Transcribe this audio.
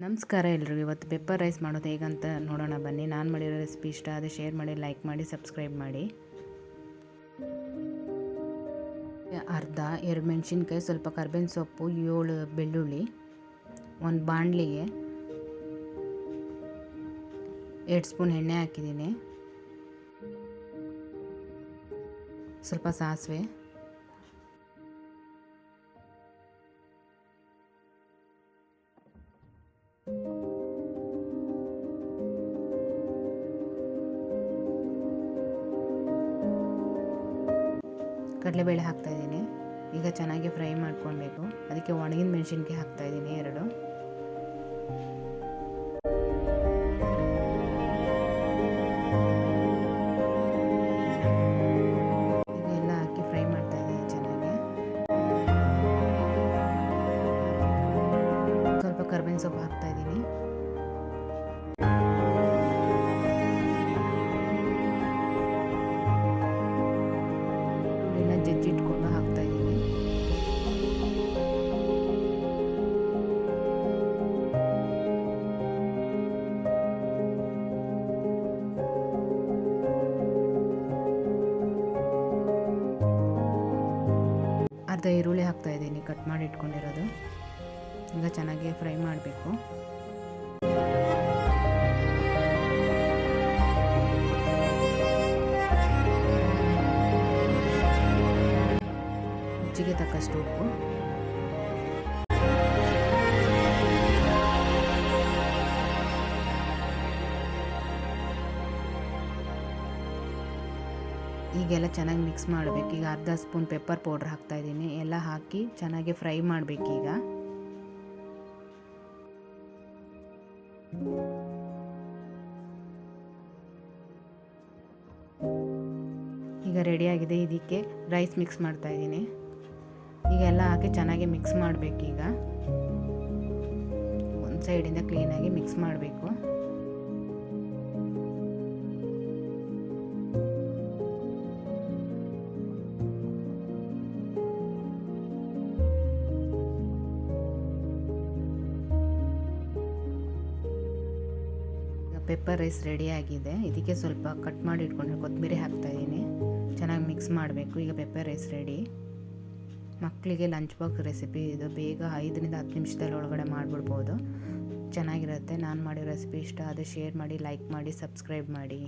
ನಮಸ್ಕಾರ ಎಲ್ರಿಗೂ. ಇವತ್ತು ಪೆಪ್ಪರ್ ರೈಸ್ ಮಾಡೋದು ಹೇಗಂತ ನೋಡೋಣ ಬನ್ನಿ. ನಾನು ಮಾಡಿರೋ ರೆಸಿಪಿ ಇಷ್ಟ ಆದರೆ ಶೇರ್ ಮಾಡಿ, ಲೈಕ್ ಮಾಡಿ, ಸಬ್ಸ್ಕ್ರೈಬ್ ಮಾಡಿ. ಅರ್ಧ 2 ಮೆಣಸಿನ್ಕಾಯಿ, ಸ್ವಲ್ಪ ಕರ್ಬೇವಿನ ಸೊಪ್ಪು, 7 ಬೆಳ್ಳುಳ್ಳಿ, ಒಂದು ಬಾಣಲಿಗೆ 2 ಸ್ಪೂನ್ ಎಣ್ಣೆ ಹಾಕಿದ್ದೀನಿ, ಸ್ವಲ್ಪ ಸಾಸಿವೆ, ಕಡಲೆಬೇಳೆ ಹಾಕ್ತಾಯಿದ್ದೀನಿ. ಈಗ ಚೆನ್ನಾಗಿ ಫ್ರೈ ಮಾಡ್ಕೊಳ್ಬೇಕು. ಅದಕ್ಕೆ ಒಣಗಿನ ಮೆಣಸಿನ್ಕಾಯಿ ಹಾಕ್ತಾಯಿದ್ದೀನಿ 2. ಈಗ ಎಲ್ಲ ಹಾಕಿ ಫ್ರೈ ಮಾಡ್ತಾಯಿದ್ದೀನಿ ಚೆನ್ನಾಗಿ. ಸ್ವಲ್ಪ ಕರ್ಬೇವಿನ ಸೊಪ್ಪು ಹಾಕ್ತಾಯಿದ್ದೀನಿ. ಜಜ್ಜಿಟ್ಕೊಂಡು ಹಾಕ್ತಾ ಇದ್ದೀನಿ. ಅರ್ಧ ಈರುಳ್ಳಿ ಹಾಕ್ತಾ ಇದ್ದೀನಿ, ಕಟ್ ಮಾಡಿ ಇಟ್ಕೊಂಡಿರೋದು. ಈಗ ಚೆನ್ನಾಗಿ ಫ್ರೈ ಮಾಡಬೇಕು. ರುಚಿಗೆ ತಕ್ಕಷ್ಟು ಉಪ್ಪು, ಈಗೆಲ್ಲ ಚೆನ್ನಾಗಿ ಮಿಕ್ಸ್ ಮಾಡಬೇಕು. ಈಗ ಅರ್ಧ ಸ್ಪೂನ್ ಪೆಪ್ಪರ್ ಪೌಡ್ರ್ ಹಾಕ್ತಾ ಇದ್ದೀನಿ. ಎಲ್ಲ ಹಾಕಿ ಚೆನ್ನಾಗಿ ಫ್ರೈ ಮಾಡಬೇಕೀಗ. ಈಗ ರೆಡಿಯಾಗಿದೆ. ಇದಕ್ಕೆ ರೈಸ್ ಮಿಕ್ಸ್ ಮಾಡ್ತಾ ಇದ್ದೀನಿ. ಈಗ ಎಲ್ಲ ಹಾಕಿ ಚೆನ್ನಾಗಿ ಮಿಕ್ಸ್ ಮಾಡಬೇಕೀಗ. ಒಂದು ಸೈಡಿಂದ ಕ್ಲೀನಾಗಿ ಮಿಕ್ಸ್ ಮಾಡಬೇಕು. ಪೆಪ್ಪರ್ ರೈಸ್ ರೆಡಿಯಾಗಿದೆ. ಇದಕ್ಕೆ ಸ್ವಲ್ಪ ಕಟ್ ಮಾಡಿ ಇಟ್ಕೊಂಡು ಕೊತ್ತಂಬರಿ ಹಾಕ್ತಾಯಿದ್ದೀನಿ. ಚೆನ್ನಾಗಿ ಮಿಕ್ಸ್ ಮಾಡಬೇಕು. ಈಗ ಪೆಪ್ಪರ್ ರೈಸ್ ರೆಡಿ. ಮಕ್ಕಳಿಗೆ ಲಂಚ್ ಬಾಕ್ಸ್ ರೆಸಿಪಿ ಇದು. ಬೇಗ 5ರಿಂದ 10 ನಿಮಿಷದಲ್ಲಿ ಒಳಗಡೆ ಮಾಡಿಬಿಡ್ಬೋದು. ಚೆನ್ನಾಗಿರುತ್ತೆ. ನಾನು ಮಾಡಿರೋ ರೆಸಿಪಿ ಇಷ್ಟ ಆದರೆ ಶೇರ್ ಮಾಡಿ, ಲೈಕ್ ಮಾಡಿ, ಸಬ್ಸ್ಕ್ರೈಬ್ ಮಾಡಿ.